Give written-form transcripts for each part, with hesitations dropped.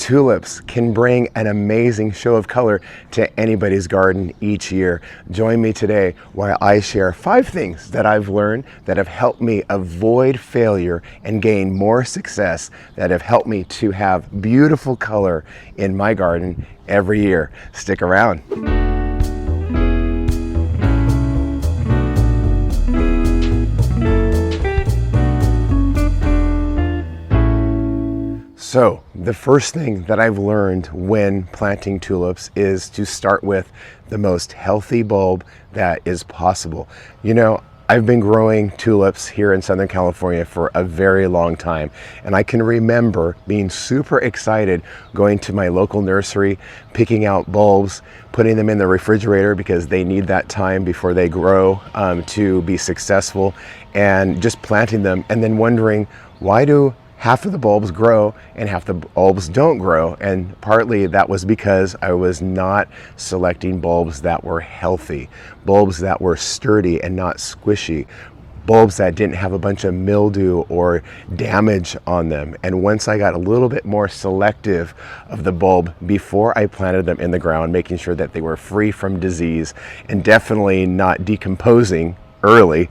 Tulips can bring an amazing show of color to anybody's garden each year. Join me today while I share 5 things that I've learned that have helped me avoid failure and gain more success, that have helped me to have beautiful color in my garden every year. Stick around. So the first thing that I've learned when planting tulips is to start with the most healthy bulb that is possible. You know, I've been growing tulips here in Southern California for a very long time, and I can remember being super excited going to my local nursery, picking out bulbs, putting them in the refrigerator because they need that time before they grow to be successful, and just planting them and then wondering, why do half of the bulbs grow and half the bulbs don't grow? And partly that was because I was not selecting bulbs that were healthy, bulbs that were sturdy and not squishy, bulbs that didn't have a bunch of mildew or damage on them. And once I got a little bit more selective of the bulb before I planted them in the ground, making sure that they were free from disease and definitely not decomposing early,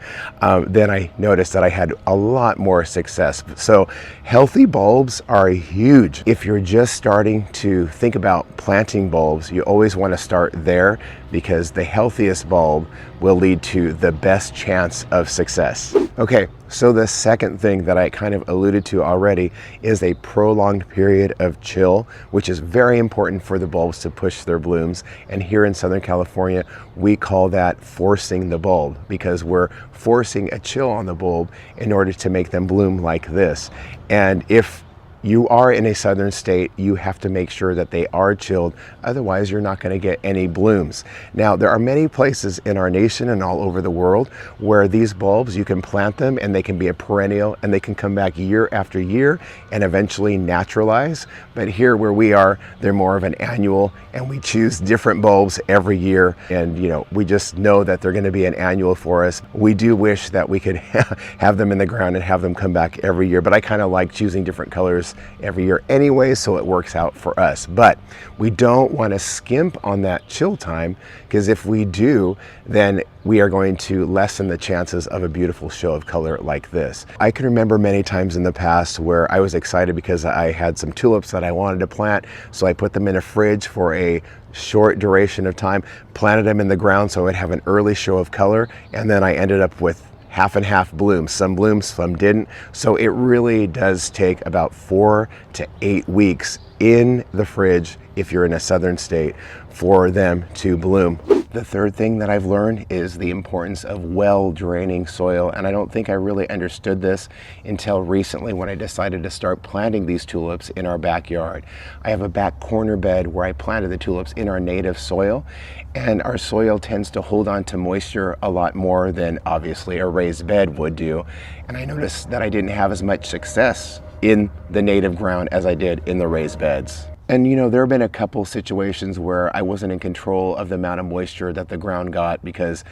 then I noticed that I had a lot more success. So healthy bulbs are huge. If you're just starting to think about planting bulbs, you always want to start there because the healthiest bulb will lead to the best chance of success. Okay, so the second thing that I kind of alluded to already is a prolonged period of chill, which is very important for the bulbs to push their blooms. And here in Southern California, we call that forcing the bulb, because we're forcing a chill on the bulb in order to make them bloom like this. And if you are in a southern state, you have to make sure that they are chilled, otherwise you're not going to get any blooms. Now, there are many places in our nation and all over the world where these bulbs, you can plant them and they can be a perennial and they can come back year after year and eventually naturalize. But here where we are, they're more of an annual, and we choose different bulbs every year. And you know, we just know that they're going to be an annual for us. We do wish that we could have them in the ground and have them come back every year, but I kind of like choosing different colors every year anyway, so it works out for us. But we don't want to skimp on that chill time, because if we do, then we are going to lessen the chances of a beautiful show of color like this. I can remember many times in the past where I was excited because I had some tulips that I wanted to plant, so I put them in a fridge for a short duration of time, planted them in the ground so I would have an early show of color, and then I ended up with half and half blooms. Some blooms, some didn't. So it really does take about 4 to 8 weeks in the fridge, if you're in a southern state, for them to bloom. The third thing that I've learned is the importance of well draining soil, and I don't think I really understood this until recently when I decided to start planting these tulips in our backyard. I have a back corner bed where I planted the tulips in our native soil, and our soil tends to hold on to moisture a lot more than obviously a raised bed would do. And I noticed that I didn't have as much success in the native ground as I did in the raised beds. And you know, there have been a couple situations where I wasn't in control of the amount of moisture that the ground got, because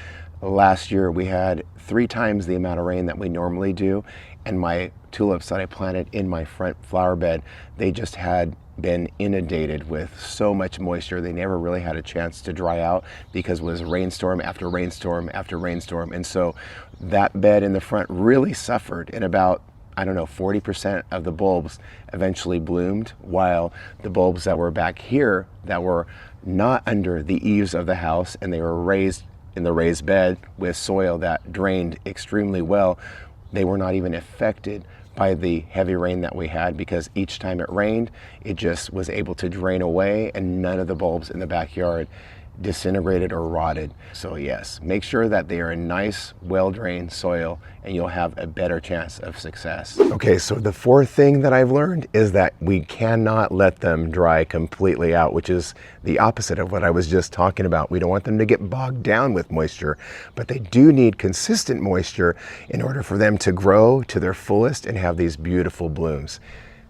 last year we had 3 times the amount of rain that we normally do, and my tulips that I planted in my front flower bed, they just had been inundated with so much moisture. They never really had a chance to dry out because it was rainstorm after rainstorm after rainstorm. And so that bed in the front really suffered, and about 40% of the bulbs eventually bloomed, while the bulbs that were back here that were not under the eaves of the house and they were raised in the raised bed with soil that drained extremely well, they were not even affected by the heavy rain that we had, because each time it rained, it just was able to drain away, and none of the bulbs in the backyard disintegrated or rotted. So yes, make sure that they are in nice, well-drained soil, and you'll have a better chance of success. Okay, so the fourth thing that I've learned is that we cannot let them dry completely out, which is the opposite of what I was just talking about. We don't want them to get bogged down with moisture, but they do need consistent moisture in order for them to grow to their fullest and have these beautiful blooms.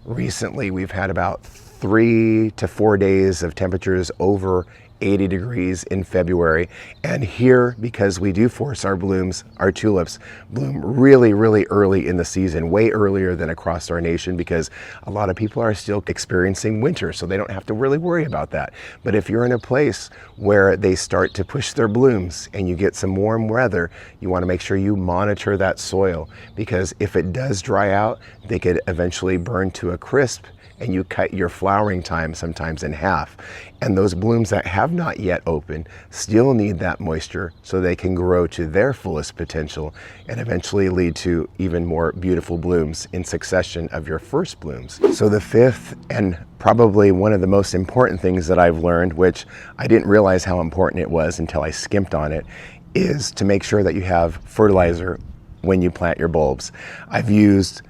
Recently, we've had about 3 to 4 days of temperatures over 80 degrees in February. And here, because we do force our blooms, our tulips bloom really, really early in the season, way earlier than across our nation, because a lot of people are still experiencing winter, so they don't have to really worry about that. But if you're in a place where they start to push their blooms and you get some warm weather, you want to make sure you monitor that soil, because if it does dry out, they could eventually burn to a crisp, and you cut your flowering time sometimes in half. And those blooms that have not yet opened still need that moisture so they can grow to their fullest potential and eventually lead to even more beautiful blooms in succession of your first blooms. So the fifth, and probably one of the most important things that I've learned, which I didn't realize how important it was until I skimped on it, is to make sure that you have fertilizer when you plant your bulbs. I've used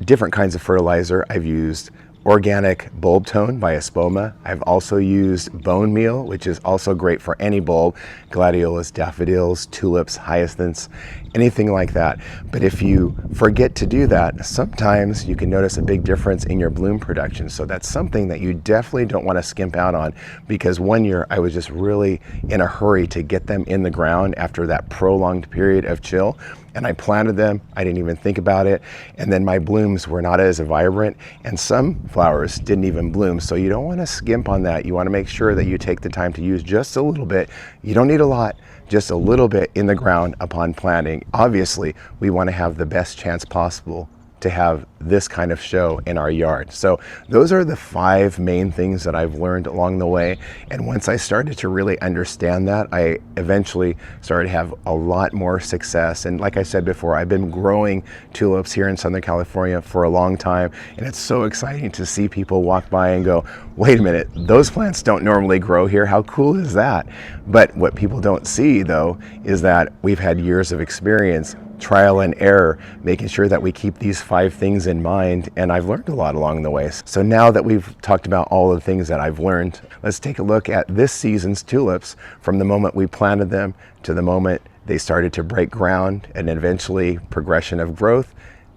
different kinds of fertilizer. I've used organic bulb tone by Espoma. I've also used bone meal, which is also great for any bulb, gladiolus, daffodils, tulips, hyacinths, anything like that. But if you forget to do that, sometimes you can notice a big difference in your bloom production. So that's something that you definitely don't want to skimp out on, because one year I was just really in a hurry to get them in the ground after that prolonged period of chill. And I planted them, I didn't even think about it, and then my blooms were not as vibrant, and some flowers didn't even bloom. So you don't want to skimp on that. You want to make sure that you take the time to use just a little bit. You don't need a lot, just a little bit in the ground upon planting. Obviously, we want to have the best chance possible to have this kind of show in our yard. So those are the 5 main things that I've learned along the way. And once I started to really understand that, I eventually started to have a lot more success. And like I said before, I've been growing tulips here in Southern California for a long time. And it's so exciting to see people walk by and go, wait a minute, those plants don't normally grow here. How cool is that? But what people don't see though, is that we've had years of experience, trial and error, making sure that we keep these 5 things in mind, and I've learned a lot along the way. So now that we've talked about all the things that I've learned, let's take a look at this season's tulips from the moment we planted them to the moment they started to break ground, and eventually progression of growth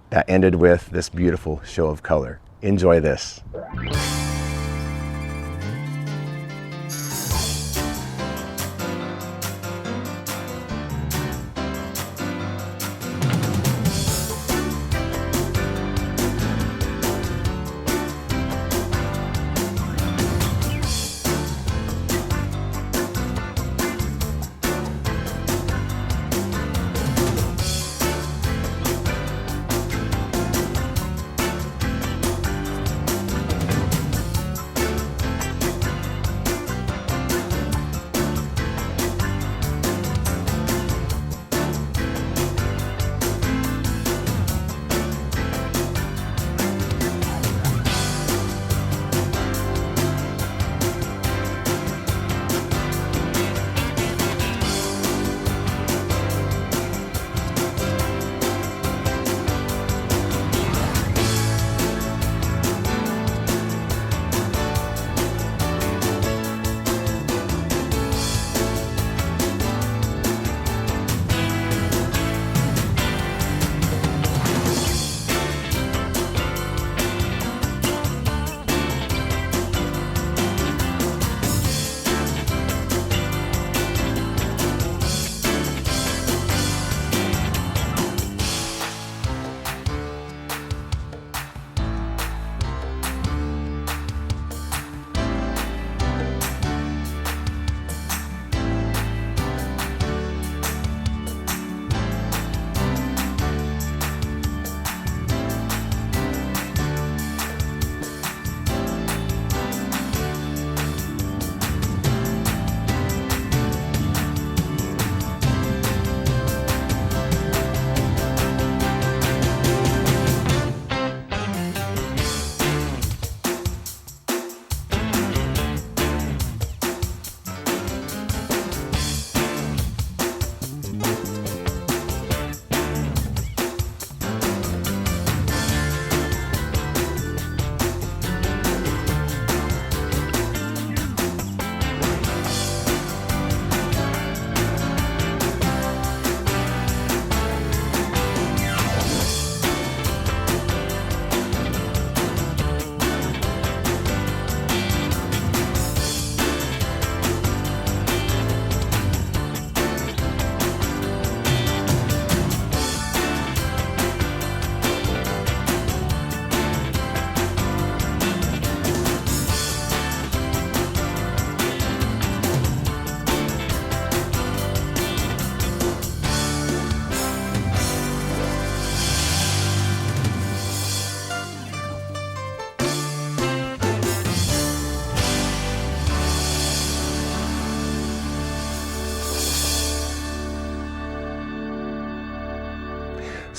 that ended with this beautiful show of color. Enjoy this.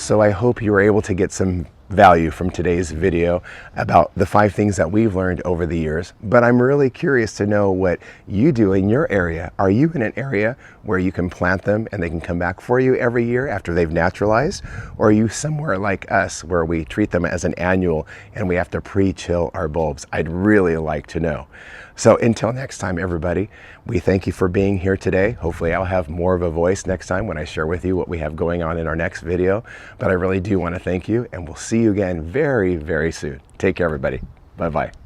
So I hope you were able to get some value from today's video about the 5 things that we've learned over the years. But I'm really curious to know what you do in your area. Are you in an area where you can plant them and they can come back for you every year after they've naturalized? Or are you somewhere like us where we treat them as an annual and we have to pre-chill our bulbs? I'd really like to know. So until next time, everybody, we thank you for being here today. Hopefully I'll have more of a voice next time when I share with you what we have going on in our next video. But I really do want to thank you, and we'll see you again very, very soon. Take care, everybody. Bye-bye.